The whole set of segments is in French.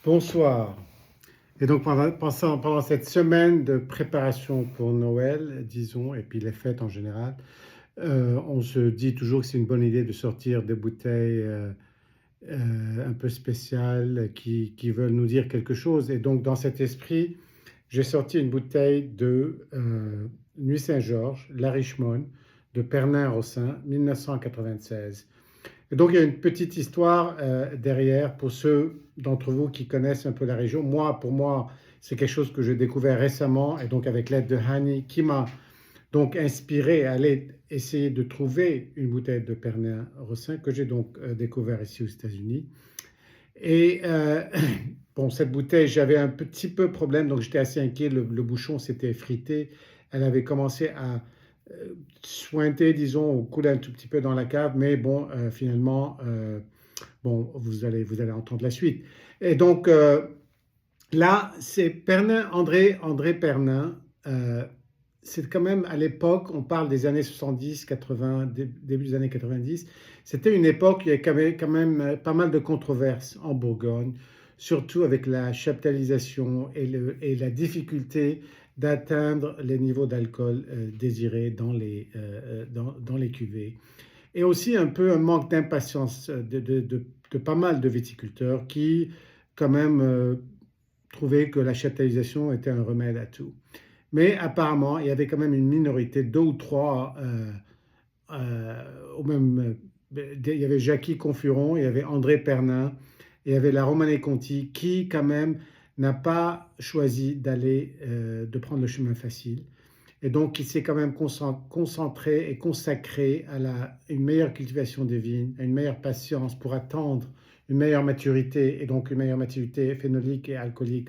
Bonsoir. Et donc pendant cette semaine de préparation pour Noël, disons, et puis les fêtes en général, on se dit toujours que c'est une bonne idée de sortir des bouteilles un peu spéciales qui veulent nous dire quelque chose. Et donc dans cet esprit, j'ai sorti une bouteille de Nuit Saint-Georges, La Richemond, de Pernin-Rossin, 1996. Et donc, il y a une petite histoire derrière pour ceux d'entre vous qui connaissent un peu la région. Pour moi, c'est quelque chose que j'ai découvert récemment et donc avec l'aide de Hani qui m'a donc inspiré à aller essayer de trouver une bouteille de Pernin Rossin que j'ai donc découvert ici aux États-Unis. Et bon, cette bouteille, j'avais un petit peu de problème, donc j'étais assez inquiet. Le bouchon s'était frité. Elle avait commencé à sointer, disons, ou couler un tout petit peu dans la cave, mais bon, finalement, bon, vous allez entendre la suite. Et donc, là, c'est Pernin, André Pernin. C'est quand même à l'époque, on parle des années 70, 80, début des années 90. C'était une époque où il y avait quand même pas mal de controverses en Bourgogne, surtout avec la chaptalisation et la difficulté d'atteindre les niveaux d'alcool désirés dans les cuvées. Et aussi un peu un manque d'impatience de pas mal de viticulteurs qui, quand même, trouvaient que la chaptalisation était un remède à tout. Mais apparemment, il y avait quand même une minorité, deux ou trois, ou même, il y avait Jackie Confuron, il y avait André Pernin, il y avait la Romanée Conti, qui quand même n'a pas choisi de prendre le chemin facile. Et donc, il s'est quand même concentré et consacré à une meilleure cultivation des vignes, à une meilleure patience pour attendre une meilleure maturité, et donc une meilleure maturité phénolique et alcoolique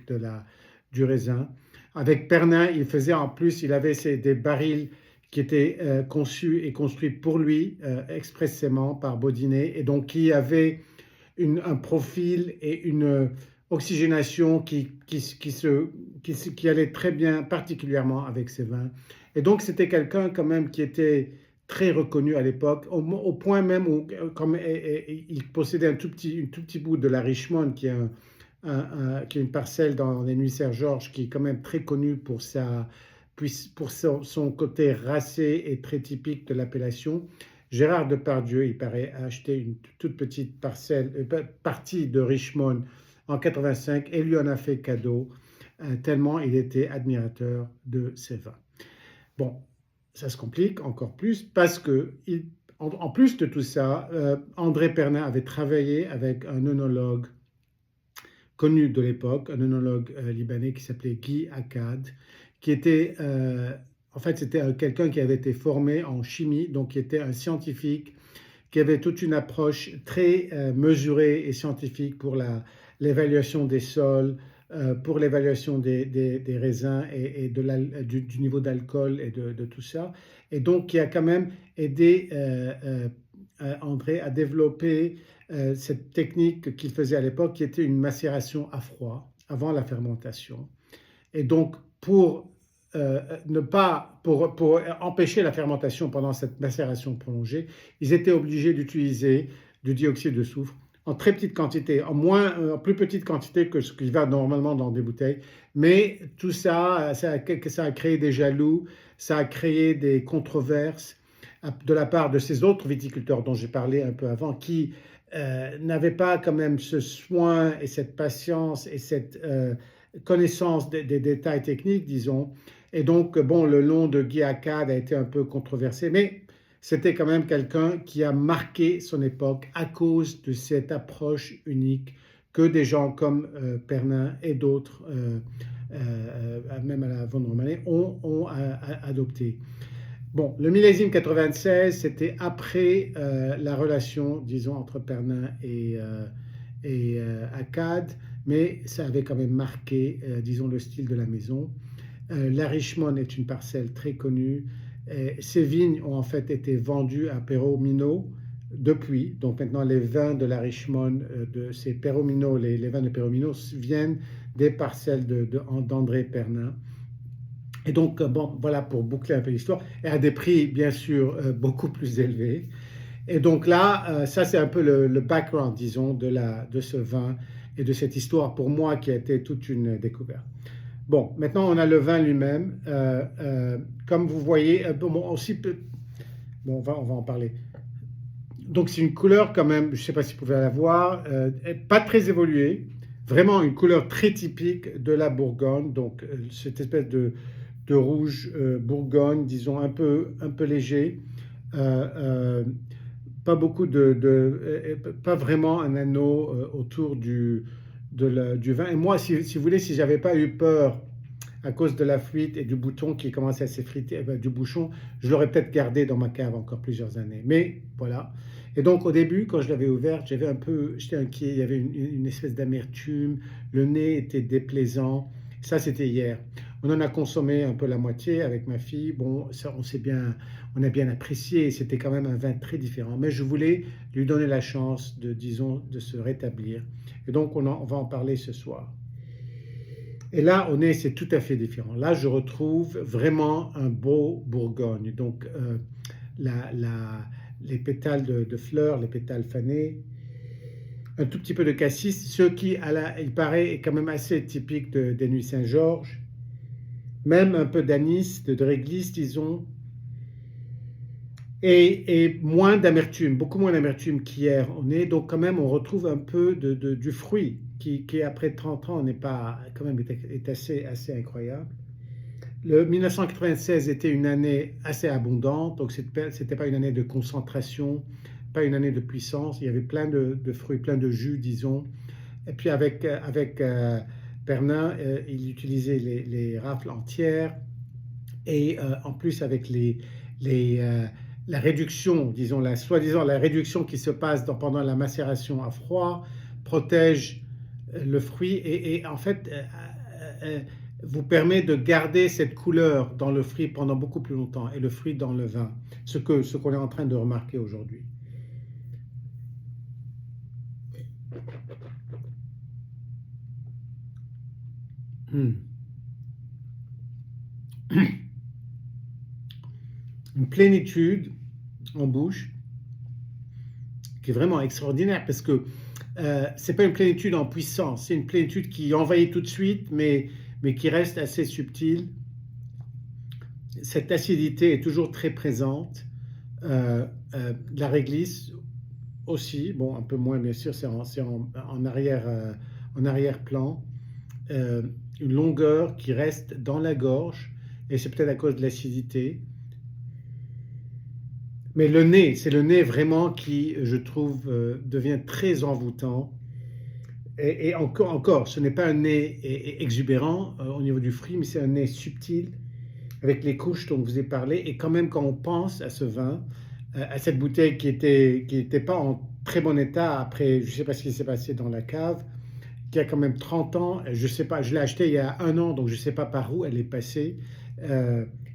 du raisin. Avec Pernin, il avait des barils qui étaient conçus et construits pour lui expressément par Baudinet, et donc qui avaient un profil et une oxygénation qui allait très bien, particulièrement avec ses vins. Et donc, c'était quelqu'un quand même qui était très reconnu à l'époque, au point même où comme, il possédait un tout petit bout de la Richemond, qui est une parcelle dans les Nuits Saint-Georges, qui est quand même très connue pour son côté racé et très typique de l'appellation. Gérard Depardieu, il paraît, a acheté une toute petite partie de Richemond en 85 et lui en a fait cadeau, tellement il était admirateur de ses vins. Bon, ça se complique encore plus parce que, en plus de tout ça, André Pernin avait travaillé avec un œnologue connu de l'époque, un œnologue libanais qui s'appelait Guy Akkad, qui était, en fait, c'était quelqu'un qui avait été formé en chimie, donc qui était un scientifique, qui avait toute une approche très mesurée et scientifique pour l'évaluation des sols, pour l'évaluation des raisins et du niveau d'alcool et de tout ça. Et donc, qui a quand même aidé André à développer cette technique qu'il faisait à l'époque, qui était une macération à froid, avant la fermentation. Et donc, pour empêcher la fermentation pendant cette macération prolongée, ils étaient obligés d'utiliser du dioxyde de soufre en très petite quantité, en plus petite quantité que ce qui va normalement dans des bouteilles. Mais tout ça, ça a créé des jaloux, ça a créé des controverses de la part de ces autres viticulteurs dont j'ai parlé un peu avant, qui n'avaient pas quand même ce soin et cette patience et cette connaissance des détails techniques, disons. Et donc, bon, le nom de Guy Akkad a été un peu controversé, mais c'était quand même quelqu'un qui a marqué son époque à cause de cette approche unique que des gens comme Pernin et d'autres, même à la Von Romanet, ont adopté. Bon, le millésime 96, c'était après la relation, disons, entre Pernin et Akkad, mais ça avait quand même marqué, disons, le style de la maison. La Richemond est une parcelle très connue. Ces vignes ont en fait été vendues à Perot-Minot depuis. Donc maintenant, les vins de la Richemond, de ces Perot-Minot, les vins de Perot-Minot viennent des parcelles d'André Pernin. Et donc, bon, voilà pour boucler un peu l'histoire, et à des prix, bien sûr, beaucoup plus élevés. Et donc là, ça c'est un peu le background, disons, de ce vin. et de cette histoire pour moi qui a été toute une découverte. Bon, maintenant on a le vin lui-même. Comme vous voyez, bon, aussi, bon, on va en parler. Donc c'est une couleur quand même, je ne sais pas si vous pouvez la voir, pas très évoluée, vraiment une couleur très typique de la Bourgogne, donc cette espèce de rouge Bourgogne, disons un peu léger, euh, euh, pas beaucoup pas vraiment un anneau autour du vin. Et moi, si vous voulez, si j'avais pas eu peur à cause de la fuite et du bouton qui commençait à s'effriter, du bouchon, je l'aurais peut-être gardé dans ma cave encore plusieurs années. Mais voilà. Et donc au début, quand je l'avais ouverte, j'étais inquiet, il y avait une espèce d'amertume, le nez était déplaisant. Ça, c'était hier. On en a consommé un peu la moitié avec ma fille. Bon, ça, on a bien apprécié. C'était quand même un vin très différent. Mais je voulais lui donner la chance disons, de se rétablir. Et donc, on va en parler ce soir. Et là, c'est tout à fait différent. Là, je retrouve vraiment un beau Bourgogne. Donc, la, la, les pétales de fleurs, les pétales fanés, un tout petit peu de cassis, ce qui, il paraît, est quand même assez typique des Nuits Saint-Georges. Même un peu d'anis, de réglisse, disons, et moins d'amertume, beaucoup moins d'amertume qu'hier. Donc quand même, on retrouve un peu du fruit qui après 30 ans, n'est pas, quand même, est assez incroyable. Le 1996 était une année assez abondante, donc c'était pas une année de concentration, pas une année de puissance. Il y avait plein de fruits, plein de jus, disons. Et puis avec Bernin, il utilisait les rafles entières. Et en plus, avec la réduction, disons, soi-disant la réduction qui se passe pendant la macération à froid, protège le fruit et en fait vous permet de garder cette couleur dans le fruit pendant beaucoup plus longtemps et le fruit dans le vin, ce qu'on est en train de remarquer aujourd'hui. Une plénitude en bouche qui est vraiment extraordinaire parce que c'est pas une plénitude en puissance, c'est une plénitude qui envahit tout de suite, mais qui reste assez subtile. Cette acidité est toujours très présente. La réglisse aussi, bon, un peu moins bien sûr, c'est en arrière-plan. Une longueur qui reste dans la gorge, et c'est peut-être à cause de l'acidité. Mais c'est le nez vraiment qui, je trouve, devient très envoûtant. Et encore, ce n'est pas un nez exubérant au niveau du fruit, mais c'est un nez subtil, avec les couches dont je vous ai parlé. Et quand même, quand on pense à ce vin, à cette bouteille qui était pas en très bon état, après, je ne sais pas ce qui s'est passé dans la cave, qui a quand même 30 ans, je sais pas, je l'ai acheté il y a 1 an, donc je ne sais pas par où elle est passée.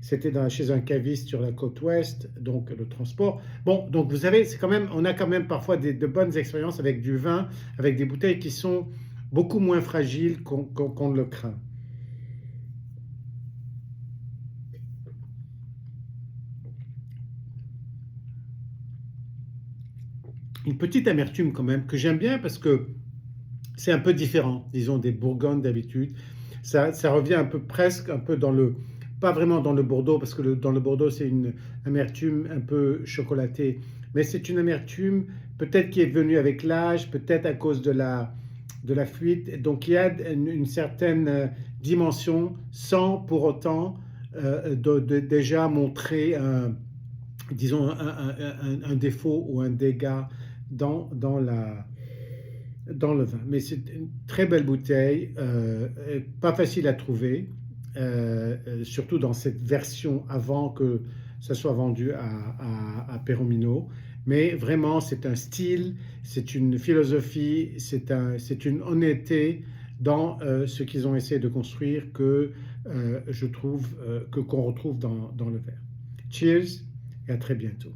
C'était chez un caviste sur la côte ouest, donc le transport. Bon, donc vous savez, on a quand même parfois de bonnes expériences avec du vin, avec des bouteilles qui sont beaucoup moins fragiles qu'on le craint. Une petite amertume quand même, que j'aime bien parce que c'est un peu différent, disons, des Bourgognes d'habitude. Ça revient un peu presque, un peu pas vraiment dans le Bordeaux, parce que dans le Bordeaux, c'est une amertume un peu chocolatée, mais c'est une amertume peut-être qui est venue avec l'âge, peut-être à cause de la fuite. Donc il y a une certaine dimension sans pour autant déjà montrer disons, un défaut ou un dégât dans le vin. Mais c'est une très belle bouteille, pas facile à trouver, surtout dans cette version avant que ça soit vendu à Peromino. Mais vraiment, c'est un style, c'est une philosophie, c'est une honnêteté dans ce qu'ils ont essayé de construire que je trouve qu'on retrouve dans le verre. Cheers et à très bientôt.